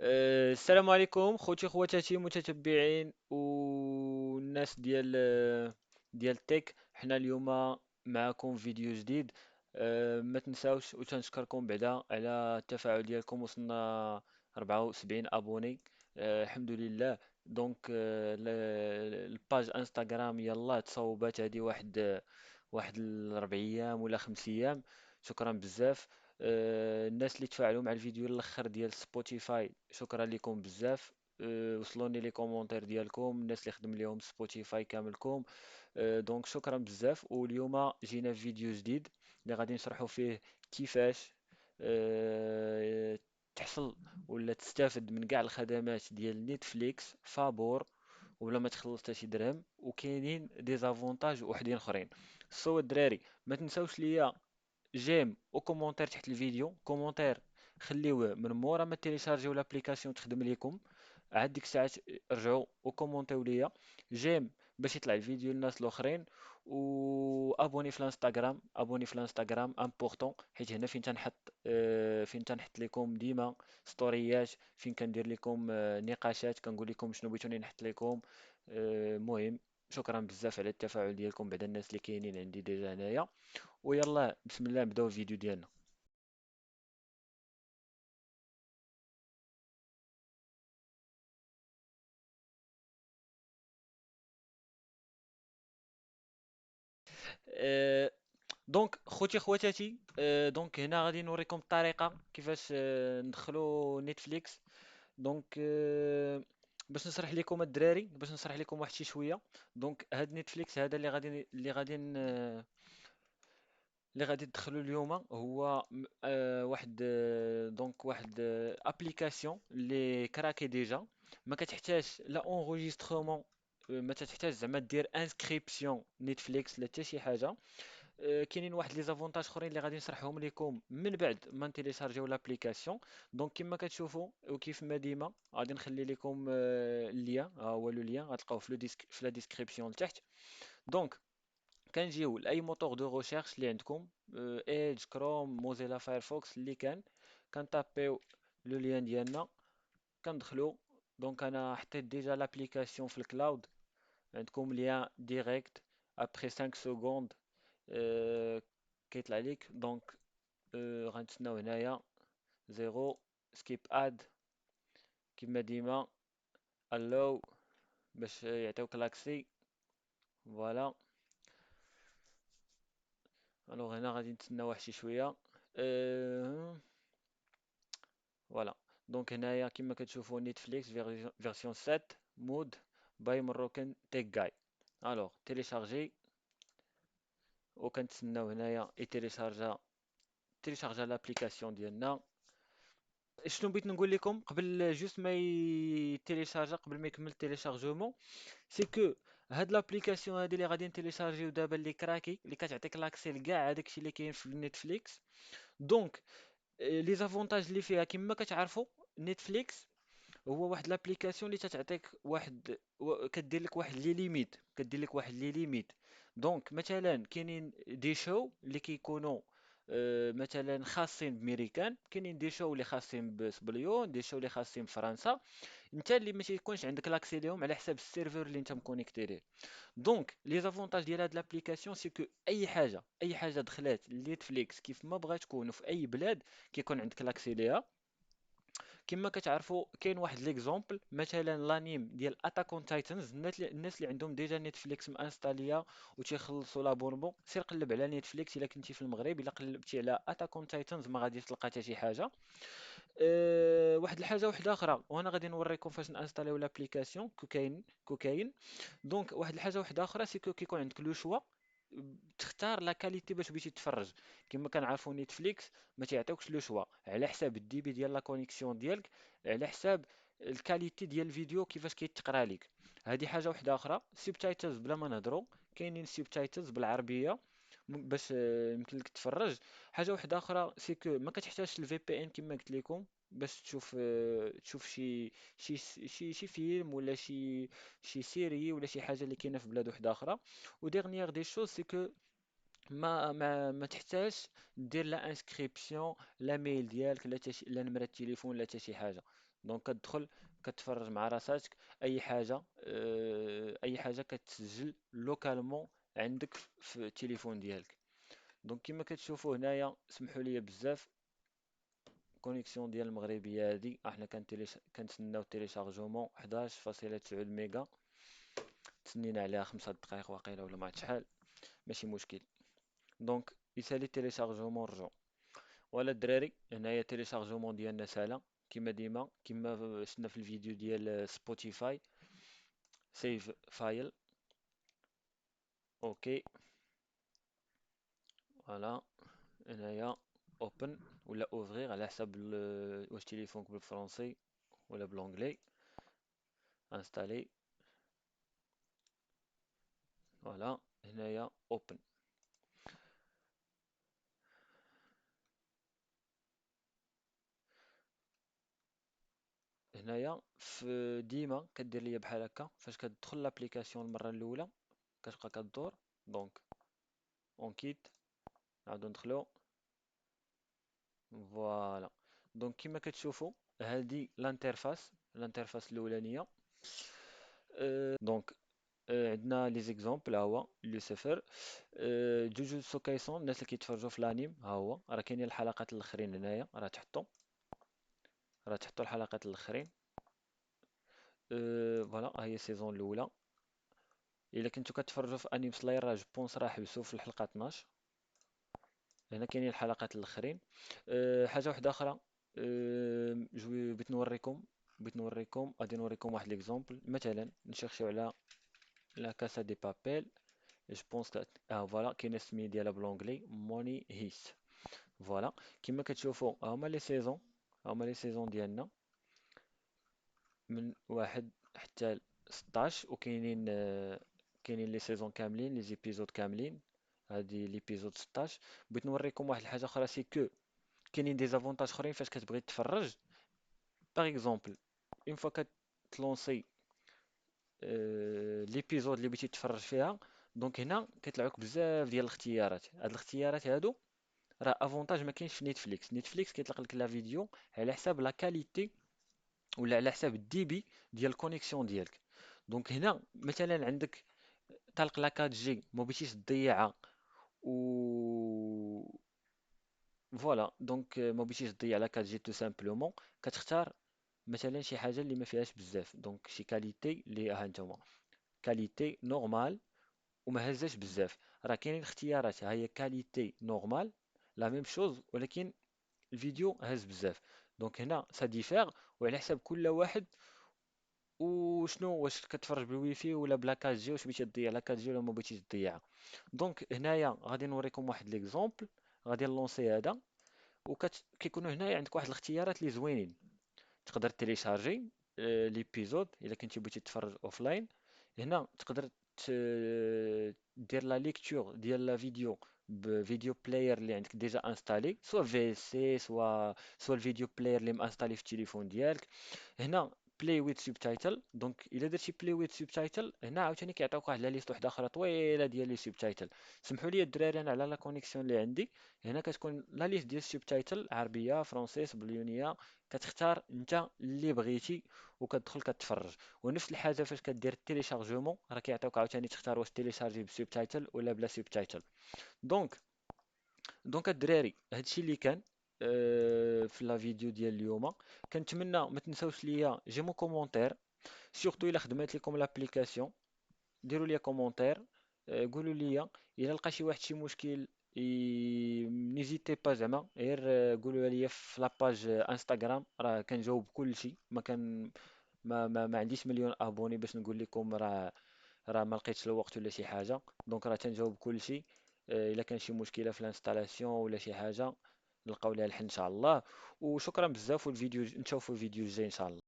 السلام عليكم خوتي خواتاتي متتبعين والناس ديال التك. حنا اليوم معكم فيديو جديد. ما تنساوش وتنشكركم بعدا على التفاعل ديالكم. وصلنا 74 ابوني. الحمد لله. دونك الباج انستغرام يلا تصوبات هذه واحد الربع ايام ولا 5 ايام. شكرا بزاف. الناس اللي تفاعلوا مع الفيديو الاخر ديال سبوتيفاي شكرا لكم بزاف. وصلوني لي كومونتير ديالكم الناس اللي خدم ليهم سبوتيفاي كاملكم. دونك شكرا بزاف. واليوم جينا في فيديو جديد اللي غادي نشرحوا فيه كيفاش آه، تحصل ولا تستافد من كاع الخدمات ديال نتفليكس فابور ولا ما تخلص حتى شي درهم. وكاينين ديزافونتاج وحدين اخرين. سو الدراري ما تنساوش ليا جيم وكومونتير تحت الفيديو. كومونتير خليوه من مورا ما تيليشارجيو لابليكاسيون تخدم ليكم. عاد ديك الساعات رجعوا وكومونتيو ليا جيم باش يطلع الفيديو للناس الاخرين. و ابوني في الانستغرام، ابوني في الانستغرام امبورطون، حيت هنا فين تنحط لكم ديما ستوريات، فين كندير لكم نقاشات، كنقول لكم شنو بغيتوني نحط لكم. مهم. شكرا بزاف على التفاعل ديالكم بعد الناس اللي كاينين عندي ديجا هنايا. ويلا بسم الله نبداو الفيديو ديالنا. أه دونك خوتي خواتاتي، دونك هنا غادي نوريكم الطريقة كيفاش ندخلوا نتفليكس. دونك باش نشرح لكم الدراري، باش نشرح لكم واحد شي شوية. دونك هاد نتفليكس هذا اللي غادي تدخلوا اليوم هو واحد واحد ابليكاسيون اللي كراكي ديجا. ما كتحتاج لا اونغوجيسترومون، ما تحتاج زعما دير انسكريبسيون نتفليكس لا حتى شي حاجه. كاينين واحد لي زافونتاج اخرين اللي غادي نشرحهم لكم من بعد ما نتيليشارجيو لابليكاسيون. دونك كما كتشوفوا وكيف ما ديما غادي نخلي لكم اللين، ها هو لو لين غتلقاوه في لا ديسكريبسيون لتحت. دونك كنجيو لاي موتور دو ريشيرش اللي عندكم، ايدج، كروم، موزيلا فايرفوكس اللي كان. كنطابيو لو لين ديالنا، كندخلو. دونك انا حطيت ديجا لابليكاسيون في الكلاود. عندكم لين ديريكت ابري 5 سكوند كيطلع ليك. دونك غنتسناو هنايا زيرو سكيب اد كما ديما allow باش يعطيوك لاكسي. فوالا. الوغ هنا غادي نتسناو واحد شي شويه. أه فوالا. دونك هنايا كما كتشوفوا نيتفليكس فيرسيون 7 مود باي مروكان تيك جاي. الوغ تيليشارجي وكنتسناو هنايا تيليشارجا لابليكاسيون ديالنا. شنو بغيت نقول لكم قبل جوست ما يتيليشارجا، قبل ما يكمل التيليشارجمون، سي كو هاد لابليكاسيون هادي اللي غادي نتيليشارجيو دابا اللي كراكي اللي كتعطيك لاكسي لكاع هداكشي اللي كاين في نتفليكس. دونك لي زافونتاج اللي فيها كما كتعرفوا نتفليكس هو واحد لابليكاسيون اللي تتعطيك كدير لك واحد لي ليميت، دونك مثلا كاينين دي شو اللي كيكونوا مثلا خاصين بميريكان، كاينين دي شو اللي خاصين بسبليون، دي شو اللي خاصين بفرنسا. انت اللي ما تيكونش عندك لاكسي ليهم على حساب السيرفر اللي انت مكونيكتي ليه. دونك لي زافونتاج ديال هاد لابليكاسيون سي كو اي حاجه دخلات نتفليكس كيف ما بغات تكون في اي بلاد كيكون عندك لاكسي ليها. كما كتعرفوا كاين واحد ليكزومبل مثلا لانيم ديال اتاك اون تايتنز. الناس اللي عندهم ديجا نتفليكس مانستاليا وتيخلصوا لابونبون، سير قلب على نتفليكس الا كنتي في المغرب، الا قلبتي على اتاك اون تايتنز ما غاديش تلقى حتى شي حاجه. واحد الحاجه واحده اخرى، وانا غادي نوريكم فاش نانستاليو لابليكاسيون كوكاين. دونك واحد الحاجه واحده اخرى سي كيكون عندك لو شوا تختار لا كاليتي باش بغيتي تتفرج. كما كنعرفوا نيتفليكس ما تيعطيوكش لو شوا على حساب الدي بي ديال لا كونيكسيون ديالك، على حساب الكاليتي ديال الفيديو كيفاش كيتقرا لك. هذه حاجه واحده اخرى. سيبتايتلز بلا ما نهضروا، كاينين سيبتايتلز بالعربيه باش يمكن لك تفرج. حاجه واحده اخرى سي كو ما كتحتاجش الفي بي ان كما قلت لكم باش تشوف شي فيلم ولا شي سيري ولا شي حاجه اللي كاينه في بلاد واحده اخرى. وديرنيير دي شوز سي كو ما تحتاجش دير لا انسكريبسيون لا ميل ديالك لا لا نمرة التليفون لا حتى شي حاجه. دونك كتدخل كتفرج مع راساتك اي حاجه، اي حاجه كتسجل لوكالمون عندك في التليفون ديالك. دونك كما كتشوفوا هنايا، سمحوا لي بزاف، كونيكسيون ديال المغربيه هادي احنا كنتسناو تيليشارجمون 11.9 ميغا، تسنينا عليها 5 دقائق واقيلا ولا ما عرفت شحال، ماشي مشكل. دونك يسالي تيليشارجمون رجعوا. ولا الدراري هنايا تيليشارجمون ديالنا ساهله كما ديما، كما شفنا في الفيديو ديال سبوتيفاي. سيف فايل، اوكي، فوالا. هنايا اوبن ولا اوفرير على حسب واش تليفونك بالفرنسي ولا بالانجلي. انستالي، فوالا. هنايا اوبن. هنايا في ديما كدير ليا بحال هكا، فاش كتدخل لابليكاسيون المره الاولى كتبقى كدور. دونك اون كيت، نعاودو ندخلو، فوالا. دونك كما كتشوفوا هذه الانترفاس الاولانيه. دونك عندنا لي زيكزامبل، ها هو لوسيفر، جوجوتسو كايسون. الناس اللي كيتفرجوا في الانيم، ها هو راه كاينين الحلقات الاخرين هنايا، راه تحطوا الحلقات الاخرين. فوالا، ها هي السيزون الاولى. الا كنتو كتفرجوا في انيم سلاير راه جوبونس راه حبسوا في الحلقه 12. هنا كاينين الحلقات الاخرين. حاجه واحده اخرى، جوي بغيت نوريكم غادي نوريكم واحد ليكزومبل. مثلا نشيرشيو على لا كاسا دي بابيل. جو بونس فوالا كاين السميه ديالها بالونجلي موني هيست. فوالا كما كتشوفوا هما لي سيزون ديالنا من واحد حتى ل 16، وكاينين كاينين لي سيزون كاملين، لي زيبيزود كاملين. هادي ليبيزود 16. بغيت نوريكم واحد الحاجه اخرى، سي كو كاينين دي زافونتاج اخرين فاش كتبغي تفرج. باغ اكزومبل اون فوا كتلونسي ليبيزود اللي بغيتي تفرج فيها، دونك هنا كيطلعوك بزاف ديال الاختيارات. هاد الاختيارات هادو راه افونتاج ما كاينش في نتفليكس كيطلق لك لا فيديو على حساب لا كاليتي ولا على حساب الدي بي ديال الكونيكسيون ديالك. دونك هنا مثلا عندك طلق لا 4 جي ما بغيتيش تضيعها، و فوالا دونك ما بغيتيش تضيع لا 4 جي تو سامبلومون، كتختار مثلا شي حاجه اللي ما فيهاش بزاف. دونك شي كاليتي اللي ها انتما كاليتي نورمال وما هزاش بزاف. راه كاينين اختيارات، ها هي كاليتي نورمال لا ميم شوز، ولكن الفيديو هز بزاف. دونك هنا سا ديفير، وعلى حساب كل واحد وشنو واش كتفرج بالويفي ولا بلا 4 جي، واش بغيتي تضيع لا 4 جي ولا ما بغيتيش تضيعها. دونك هنايا غادي نوريكم واحد ليكزومبل. غادي نلونسي هذا، وكيكونوا هنايا عندك واحد الاختيارات اللي زوينين. تقدر تيليشارجي ليبيزود الا كنتي بغيتي تفرج اوفلاين. هنا تقدر دير لا ليكتور ديال لا فيديو بفيديو بلاير اللي عندك ديجا انستالي، سوا في اس سي سوا الفيديو بلاير اللي مانستالي في التليفون ديالك. هنا بلاي ويز سبتايتل. دونك الا درتي بلاي ويز سبتايتل هنا عاوتاني كيعطيوك واحد لا ليست واحده اخرى طويله ديال لي سبتايتل. سمحوا لي الدراري انا على لا كونيكسيون اللي عندي. هنا كتكون لا ليست ديال السبتايتل عربيه فرونسي سبليونيه. كتختار انت اللي بغيتي وكتدخل كتفرج. ونفس الحاجه فاش كدير التيليشارجمون راه كيعطيوك عاوتاني تختار واش تيليشارجي بسبتايتل ولا بلا سبتايتل. دونك الدراري هادشي اللي كان في لا فيديو ديال اليوم. كنتمنى ما تنساوش ليا جيمو كومونتير، سورتو الا خدمات لكم لابليكاسيون. ديروا لي كومونتير، قولوا لي الا لقى شي واحد شي مشكل. نيزيتي با زعما غير قولوا لي في لاباج انستغرام، راه كنجاوب كلشي. ما كان ما عنديش مليون ابوني باش نقول لكم راه ما لقيتش الوقت ولا شي حاجه. دونك راه تنجاوب كلشي. الا كان شي مشكله في الانستالاسيون ولا شي حاجه نلقاو لها الحل ان شاء الله. وشكرا بزاف، والفيديو نشوفوا الفيديو الجاي ان شاء الله.